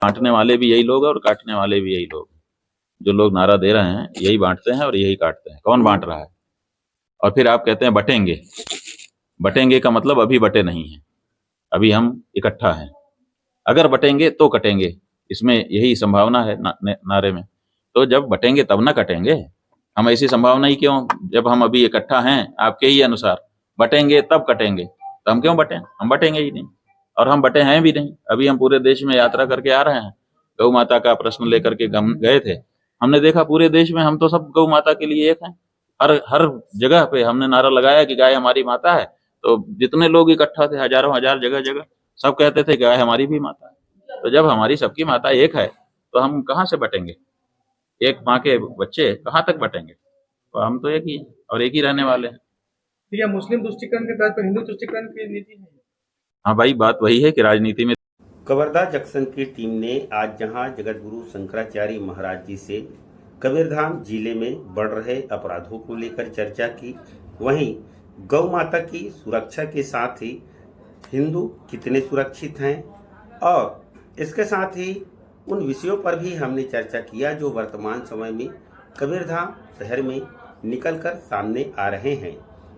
बांटने वाले भी यही लोग हैं और काटने वाले भी यही लोग। जो लोग नारा दे रहे हैं यही बांटते हैं और यही काटते हैं। कौन बांट रहा है? और फिर आप कहते हैं बटेंगे। बटेंगे का मतलब अभी बटे नहीं है, अभी हम इकट्ठा हैं। अगर बटेंगे तो कटेंगे, इसमें यही संभावना है नारे में। तो जब बटेंगे तब ना कटेंगे। हम ऐसी संभावना ही क्यों, जब हम अभी इकट्ठा हैं आपके ही अनुसार, बटेंगे तब कटेंगे, तो हम क्यों बटें? हम बटेंगे ही नहीं, और हम बटे हैं भी नहीं। अभी हम पूरे देश में यात्रा करके आ रहे हैं, गौ माता का प्रश्न लेकर के हम गए थे। हमने देखा पूरे देश में हम तो सब गौ माता के लिए एक हैं। हर हर जगह पे हमने नारा लगाया कि गाय हमारी माता है। तो जितने लोग इकट्ठा थे, हजारों हजार, जगह जगह सब कहते थे गाय हमारी भी माता है। तो जब हमारी सबकी माता एक है तो हम कहाँ से बटेंगे? एक माँ के बच्चे कहाँ तक बटेंगे? तो हम तो एक ही हैं और एक ही रहने वाले हैं। तो यह मुस्लिम तुष्टीकरण के तहत हिंदू तुष्टीकरण की नीति है। हाँ भाई, बात वही है कि राजनीति में कवर्धा जंक्शन की टीम ने आज जहां जगतगुरु शंकराचार्य महाराज जी से कबीरधाम जिले में बढ़ रहे अपराधों को लेकर चर्चा की, वहीं गौ माता की सुरक्षा के साथ ही हिंदू कितने सुरक्षित हैं और इसके साथ ही उन विषयों पर भी हमने चर्चा किया जो वर्तमान समय में कबीरधाम शहर में निकलकर सामने आ रहे हैं।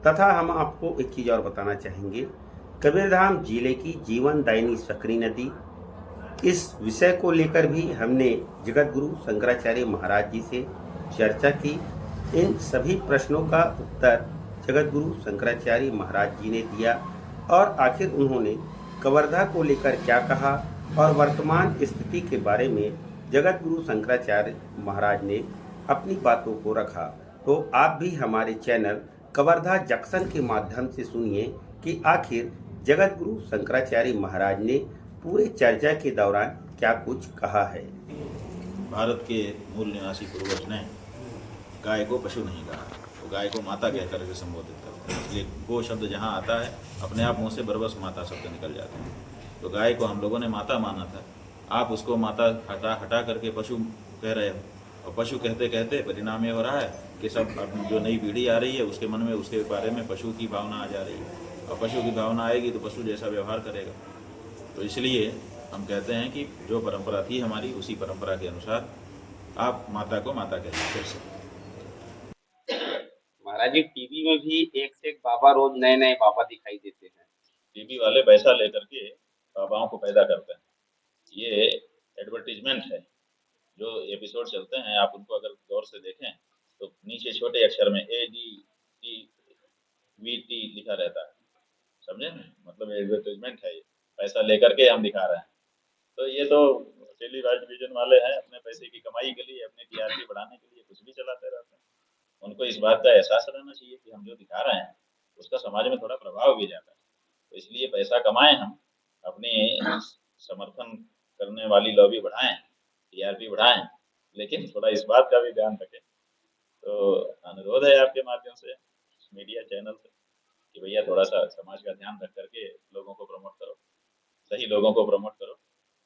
तथा हम आपको एक चीज़ और बताना चाहेंगे, कबीरधाम जिले की जीवनदायिनी सकरी नदी, इस विषय को लेकर भी हमने जगतगुरु शंकराचार्य महाराज जी से चर्चा की। इन सभी प्रश्नों का उत्तर जगतगुरु शंकराचार्य महाराज जी ने दिया और आखिर उन्होंने कवर्धा को लेकर क्या कहा और वर्तमान स्थिति के बारे में जगतगुरु शंकराचार्य महाराज ने अपनी बातों को रखा। तो आप भी हमारे चैनल कवर्धा जंक्शन के माध्यम से सुनिए कि आखिर जगतगुरु शंकराचार्य महाराज ने पूरे चर्चा के दौरान क्या कुछ कहा है। भारत के मूल निवासी पूर्वज ने गाय को पशु नहीं कहा, तो गाय को माता कह करके संबोधित करते हैं। इसलिए गो शब्द जहाँ आता है अपने आप मुँह से बरबस माता शब्द निकल जाते हैं। तो गाय को हम लोगों ने माता माना था, आप उसको माता हटा करके पशु कह रहे हो। और पशु कहते कहते परिणाम ये हो रहा है कि सब अब जो नई पीढ़ी आ रही है उसके मन में उसके बारे में पशु की भावना आ जा रही है, और पशु की भावना आएगी तो पशु जैसा व्यवहार करेगा। तो इसलिए हम कहते हैं कि जो परंपरा थी हमारी, उसी परंपरा के अनुसार आप माता को माता कहिए। फिर से महाराज जी, टीवी में भी एक से एक बाबा, रोज नए नए बाबा दिखाई देते हैं। टीवी वाले पैसा लेकर के बाबाओं को पैदा करते हैं। ये एडवर्टीजमेंट है। जो एपिसोड चलते हैं आप उनको अगर गौर से देखें तो नीचे छोटे अक्षर में AGTVT लिखा रहता है, समझे ना? मतलब एडवर्टीजमेंट है, ये पैसा लेकर के हम दिखा रहे हैं। तो ये तो टेलीविजन वाले हैं, अपने पैसे की कमाई के लिए, अपने टीआरपी बढ़ाने के लिए कुछ भी चलाते रहते हैं। उनको इस बात का एहसास रहना चाहिए कि हम जो दिखा रहे हैं उसका समाज में थोड़ा प्रभाव भी जाता है। तो इसलिए पैसा कमाएं, हम अपनी समर्थन करने वाली लॉबी बढ़ाएं, टीआरपी बढ़ाएं, लेकिन थोड़ा इस बात का भी ध्यान रखें। तो अनुरोध है आपके माध्यम से, मीडिया चैनल से, कि भैया थोड़ा सा समाज का ध्यान रख करके लोगों को प्रमोट करो, सही लोगों को प्रमोट करो।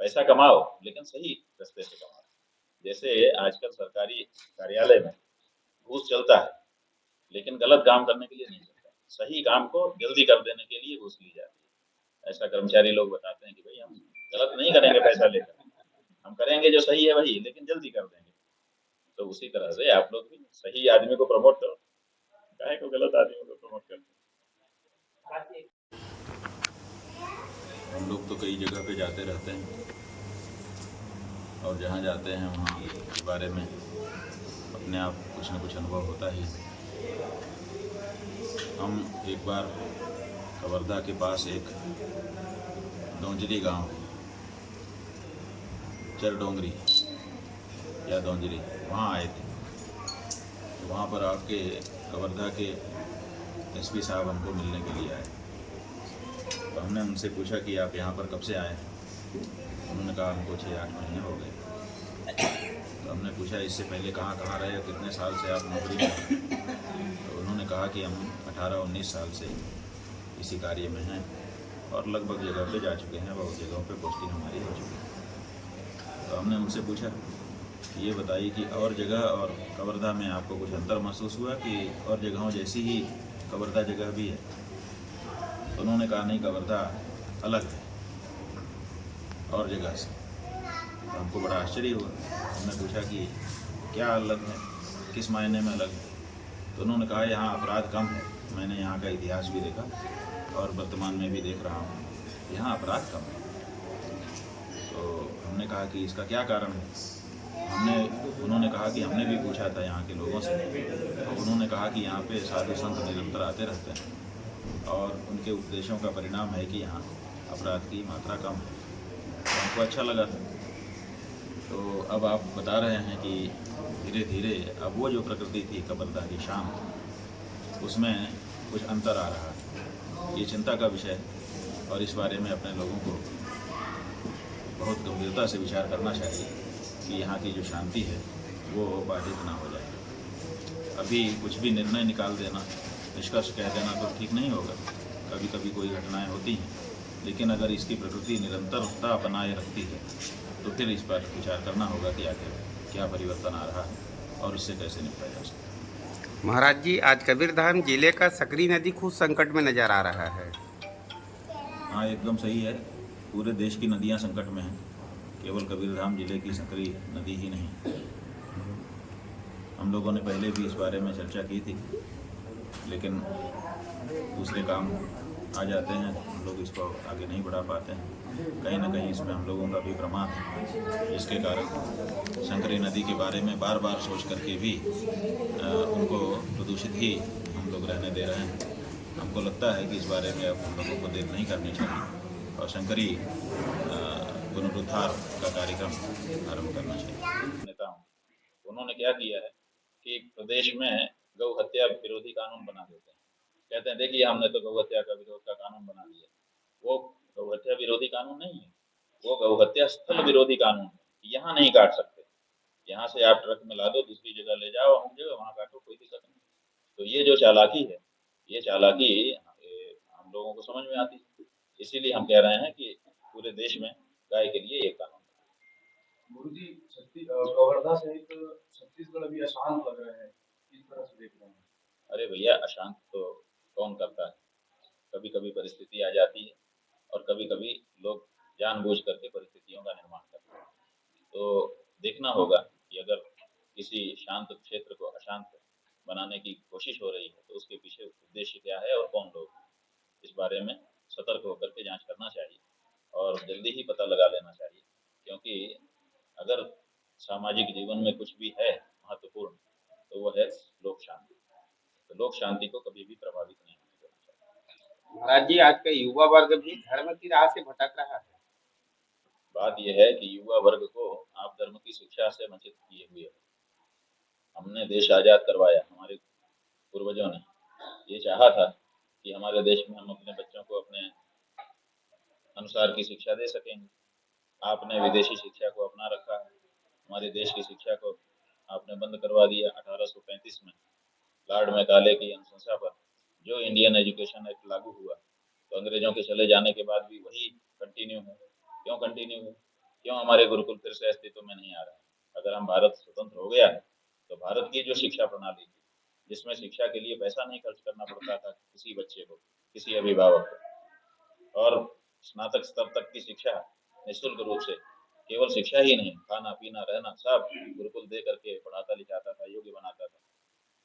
पैसा कमाओ लेकिन सही रास्ते से कमाओ। जैसे आजकल सरकारी कार्यालय में घूस चलता है, लेकिन गलत काम करने के लिए नहीं चलता, सही काम को जल्दी कर देने के लिए घूस ली जाती है। ऐसा कर्मचारी लोग बताते हैं कि भाई हम गलत नहीं करेंगे पैसा लेकर, हम करेंगे जो सही है वही, लेकिन जल्दी कर देंगे। तो उसी तरह से आप लोग भी सही आदमी को प्रमोट करो, काहे को गलत आदमी को प्रमोट करते। हम लोग तो कई जगह पे जाते रहते हैं और जहाँ जाते हैं वहाँ के बारे में अपने आप कुछ न कुछ अनुभव होता ही। हम एक बार कवर्धा के पास एक डोंजरी गांव, चरडोंगरी या डोंजरी, वहाँ आए थे। तो वहाँ पर आपके कवर्धा के एसपी साहब हमको मिलने के लिए आए। तो हमने उनसे पूछा कि आप यहाँ पर कब से आए हैं? उन्होंने कहा हमको 6-8 महीने हो गए। तो हमने पूछा इससे पहले कहाँ कहाँ रहे, कितने साल से आप नौकरी में? तो उन्होंने कहा कि हम 18-19 साल से इसी कार्य में हैं और लगभग जगह पे जा चुके हैं, बहुत जगहों पे पोस्टिंग हमारी हो चुकी है। तो हमने उनसे पूछा कि ये बताइए कि और जगह और कवर्धा में आपको कुछ अंतर महसूस हुआ कि और जगहों जैसी ही कवर्धा जगह भी है? तो उन्होंने कहा नहीं, कवर्धा अलग है और जगह से। हमको बड़ा आश्चर्य हुआ। हमने पूछा कि क्या अलग है, किस मायने में अलग है? तो उन्होंने कहा यहाँ अपराध कम है। मैंने यहाँ का इतिहास भी देखा और वर्तमान में भी देख रहा हूँ, यहाँ अपराध कम है। तो हमने कहा कि इसका क्या कारण है? उन्होंने कहा कि हमने भी पूछा था यहाँ के लोगों से, तो उन्होंने कहा कि यहाँ पे साधु संत निरंतर आते रहते हैं और उनके उपदेशों का परिणाम है कि यहाँ अपराध की मात्रा कम है। तो हमको अच्छा लगा था। तो अब आप बता रहे हैं कि धीरे धीरे अब वो जो प्रकृति थी कबरदारी शांत, उसमें कुछ अंतर आ रहा है। ये चिंता का विषय है और इस बारे में अपने लोगों को बहुत गंभीरता से विचार करना चाहिए कि यहाँ की जो शांति है वो बाधित ना हो जाए। अभी कुछ भी निर्णय निकाल देना, निष्कर्ष कह देना तो ठीक नहीं होगा। कभी कभी कोई घटनाएं होती हैं, लेकिन अगर इसकी प्रकृति निरंतरता बनाए रखती है तो फिर इस पर विचार करना होगा कि आगे क्या परिवर्तन आ रहा है और उससे कैसे निपटा जा सकता है। महाराज जी, आज कबीरधाम जिले का सकरी नदी खुद संकट में नजर आ रहा है। हाँ, एकदम सही है। पूरे देश की नदियाँ संकट में हैं, केवल कबीरधाम जिले की सकरी नदी ही नहीं। हम लोगों ने पहले भी इस बारे में चर्चा की थी, लेकिन दूसरे काम आ जाते हैं, हम लोग इसको आगे नहीं बढ़ा पाते हैं। कहीं ना कहीं इसमें हम लोगों का भी प्रमाद है, जिसके कारण संकरी नदी के बारे में बार बार सोच करके भी उनको प्रदूषित ही हम लोग रहने दे रहे हैं। हमको लगता है कि इस बारे में अब हम लोगों को देर नहीं करनी चाहिए और संकरी पुनरुद्धार का कार्यक्रम आरंभ करना चाहिए। नेताओं, उन्होंने क्या किया है कि प्रदेश में गौ हत्या विरोधी कानून बना देते हैं। कहते हैं देखिए हमने तो गौ हत्या का विरोध का कानून बना दिया। वो गौ हत्या विरोधी कानून नहीं है, वो गौ हत्या स्थल विरोधी कानून है। यहाँ नहीं काट सकते, यहाँ से आप ट्रक में ला दो, दूसरी जगह ले जाओ, हम जगह वहाँ काटो, कोई दिक्कत नहीं। तो ये जो चालाकी है, ये चालाकी हम लोगों को समझ में आती है। इसीलिए हम कह रहे हैं कि पूरे देश में गाय के लिए एक कानून। गुरु जी, कवर्धा सहित छत्तीसगढ़ अभी अशांत लग रहे हैं, किस तरह से देख रहे हैं? अरे भैया, अशांत तो कौन करता है? कभी कभी परिस्थिति आ जाती है और कभी कभी लोग जानबूझ करके परिस्थितियों का निर्माण करते हैं। तो देखना होगा कि अगर किसी शांत क्षेत्र को अशांत बनाने की कोशिश हो रही है तो उसके पीछे उद्देश्य क्या है और कौन लोग, इस बारे में सतर्क होकर के जांच करना चाहिए और जल्दी ही पता लगा लेना चाहिए। क्योंकि अगर सामाजिक जीवन में कुछ भी है महत्वपूर्ण तो वो है लोक शांति। तो लोक शांति को कभी भी प्रभावित नहीं होने देना चाहिए। महाराज जी, आज का युवा वर्ग भी धर्म की राह से भटक रहा है। बात यह है कि युवा वर्ग को आप धर्म की शिक्षा से वंचित किए हुए हो। हमने देश आजाद करवाया, हमारे पूर्वजों ने ये चाहा था कि हमारे देश में हम अपने बच्चों को अपने अनुसार की शिक्षा दे सकेंगे। आपने विदेशी शिक्षा को अपना रखा है, हमारे देश की शिक्षा को आपने बंद करवा दिया। 1835 में लॉर्ड मैकाले की अनुशंसा पर जो इंडियन एजुकेशन एक्ट लागू हुआ, तो अंग्रेजों के चले जाने के बाद भी वही कंटिन्यू है। क्यों कंटिन्यू है? क्यों हमारे गुरुकुल फिर से अस्तित्व में नहीं आ रहे हैं? अगर हम भारत स्वतंत्र हो गया है तो भारत की जो शिक्षा प्रणाली थी, जिसमें शिक्षा के लिए पैसा नहीं खर्च करना पड़ता था किसी बच्चे को, किसी अभिभावक को, और स्नातक स्तर तक की शिक्षा निःशुल्क रूप से, केवल शिक्षा ही नहीं, खाना पीना रहना सब गुरुकुल दे करके पढ़ाता लिखाता था, योग्य बनाता था,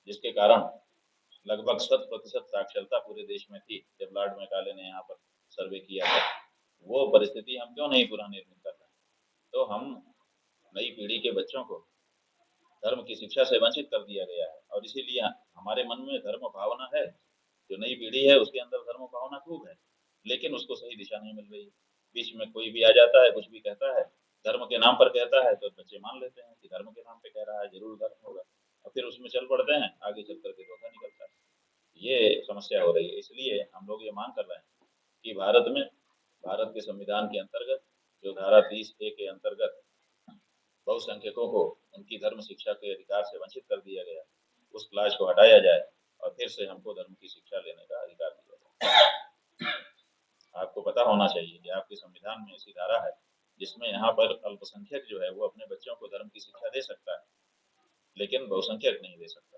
जिसके कारण लगभग 100% साक्षरता पूरे देश में थी। जब लॉर्ड मैकाले ने यहाँ पर सर्वे किया था, वो परिस्थिति हम क्यों नहीं पुनर्निर्मित कर रहे हैं? तो हम नई पीढ़ी के बच्चों को धर्म की शिक्षा से वंचित कर दिया गया है और इसीलिए हमारे मन में धर्म भावना है। जो नई पीढ़ी है उसके अंदर धर्म भावना खूब है, लेकिन उसको सही दिशा नहीं मिल रही। बीच में कोई भी आ जाता है, कुछ भी कहता है, धर्म के नाम पर कहता है, तो बच्चे मान लेते हैं कि धर्म के नाम पे कह रहा है, जरूर धर्म होगा, और फिर उसमें चल पड़ते हैं, आगे चल करके धोखा निकलता है। ये समस्या हो रही है। इसलिए हम लोग ये मांग कर रहे हैं कि भारत के संविधान के अंतर्गत जो धारा 30A के अंतर्गत बहुसंख्यकों को उनकी धर्म शिक्षा के अधिकार से वंचित कर दिया गया, उस क्लास को हटाया जाए और फिर से हमको धर्म की शिक्षा लेने का अधिकार दिया जाए। आपको पता होना चाहिए कि आपके संविधान में ऐसी धारा है जिसमें यहाँ पर अल्पसंख्यक जो है वो अपने बच्चों को धर्म की शिक्षा दे सकता है, लेकिन बहुसंख्यक नहीं दे सकता।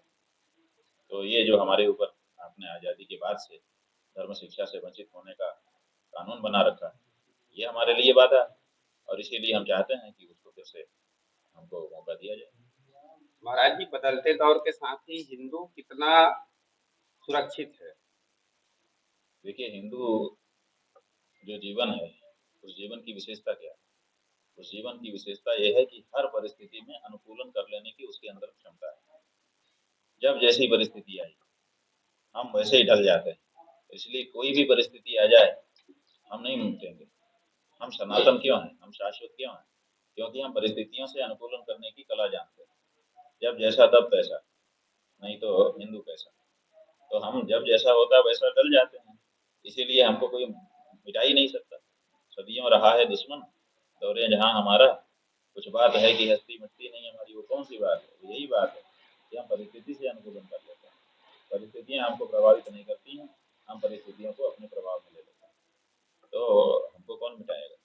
तो ये जो हमारे ऊपर आपने आज़ादी के बाद से धर्म शिक्षा से वंचित होने का कानून बना रखा है, ये हमारे लिए बाधा है और इसीलिए हम चाहते हैं कि उसको फिर से दिया जाए। महाराज जी, बदलते दौर के साथ ही हिंदू कितना सुरक्षित है? देखिए, हिंदू जो जीवन है, उस जीवन की विशेषता क्या है? उस जीवन की विशेषता यह है कि हर परिस्थिति में अनुकूलन कर लेने की उसके अंदर क्षमता है। जब जैसी परिस्थिति आई, हम वैसे ही ढल जाते हैं। इसलिए कोई भी परिस्थिति आ जाए, हम नहीं मुकरेंगे। हम सनातन क्यों हैं, हम शाश्वत क्यों हैं? क्योंकि हम परिस्थितियों से अनुकूलन करने की कला जानते हैं। जब जैसा तब तैसा, नहीं तो हिंदू कैसा। तो हम जब जैसा होता वैसा डल जाते हैं। इसीलिए हमको कोई मिटा ही नहीं सकता। सदियों रहा है दुश्मन दौरे जहां हमारा, कुछ बात है कि हस्ती मिटती नहीं हमारी। वो कौन सी बात है? यही बात है कि हम परिस्थिति से अनुकूलन कर लेते हैं। परिस्थितियां हमको प्रभावित नहीं करती हैं, हम परिस्थितियों को अपने प्रभाव में ले लेते हैं। तो हमको कौन मिटाएगा?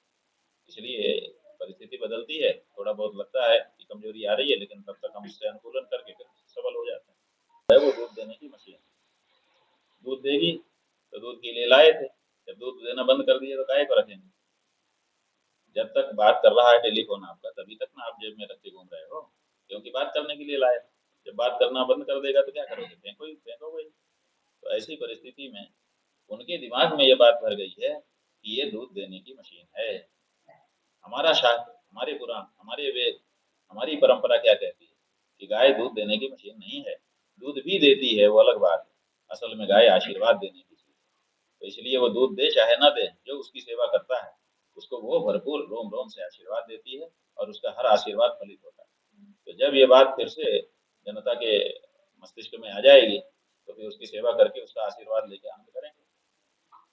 इसलिए परिस्थिति बदलती है, थोड़ा बहुत लगता है कि कमजोरी आ रही है, लेकिन तब तक हम उससे अनुकूलन करके फिर सबल हो जाते हैं। वो दूध देने की मशीन दूध देगी, तो दूध के लिए लाए थे। जब दूध देना बंद कर दिया तो काहे को रखेंगे? जब तक बात कर रहा है टेलीफोन आपका, तभी तक ना आप जेब में रख के घूम रहे हो, क्योंकि बात करने के लिए लाए। जब बात करना बंद कर देगा तो क्या करोगे? फेंकोगे। तो ऐसी परिस्थिति में उनके दिमाग में ये बात भर गई है कि ये दूध देने की मशीन है। हमारा शास्त्र, हमारे पुराण, हमारे वेद, हमारी परंपरा क्या कहती है कि गाय दूध देने की मशीन नहीं है। दूध भी देती है, वो अलग बात है। असल में गाय आशीर्वाद देने की चीज। तो इसलिए वो दूध दे चाहे ना दे, जो उसकी सेवा करता है उसको वो भरपूर रोम रोम से आशीर्वाद देती है, और उसका हर आशीर्वाद फलित होता है। तो जब ये बात फिर से जनता के मस्तिष्क में आ जाएगी, तो फिर उसकी सेवा करके उसका आशीर्वाद लेके आनंद करेंगे।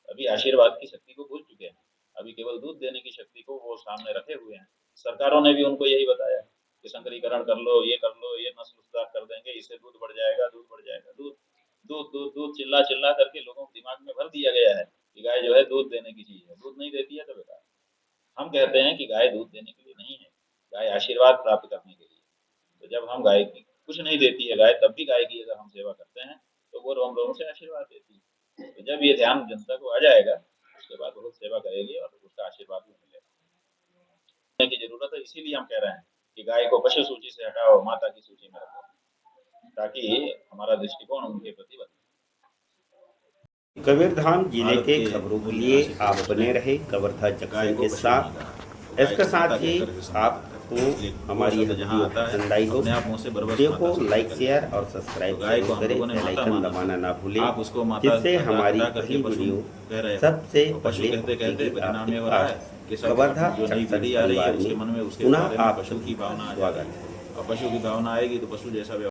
अभी आशीर्वाद की शक्ति को भूल चुके हैं। अभी केवल दूध देने की शक्ति को वो सामने रखे हुए हैं। सरकारों ने भी उनको यही बताया कि संकरीकरण कर लो, ये कर लो, ये नस्ल सुधार कर देंगे, इससे दूध बढ़ जाएगा, दूध बढ़ जाएगा। दूध दूध दूध दूध चिल्ला चिल्ला करके लोगों के दिमाग में भर दिया गया है कि गाय जो है दूध देने की चीज है। दूध नहीं देती है तो बेकार। हम कहते हैं कि गाय दूध देने के लिए नहीं है, गाय आशीर्वाद प्राप्त करने के लिए। तो जब हम गाय की कुछ नहीं देती है गाय, तब भी गाय की अगर हम सेवा करते हैं तो वो रोम रोम से आशीर्वाद देती है। तो जब ये ध्यान जनता को आ जाएगा, उसके बाद बहुत सेवा करेगी और उसका आशीर्वाद भी मिलेगा। की जरूरत है, इसीलिए हम कह रहे हैं कि गाय को पशु सूची से हटाओ, माता की सूची में रखो, ताकि हमारा दृष्टिकोण उनके प्रति बदले। कबीरधाम जिले के खबरों के लिए आप बने रहे कवर्धा जंक्शन के साथ। इसके साथ ही आपको हमारी वीडियो पसंद आई हो, वीडियो को लाइक, शेयर और सब्सक्राइब करें, बेल आइकन दबाना ना भूलें, जिससे हमारी पहली वीडियो सबसे पहले पहुंचेगी आपके पास। कवर्धा जंक्शन परिवार में पुनः आप सभी का स्वागत है। और पशु की भावना आएगी तो पशु जैसा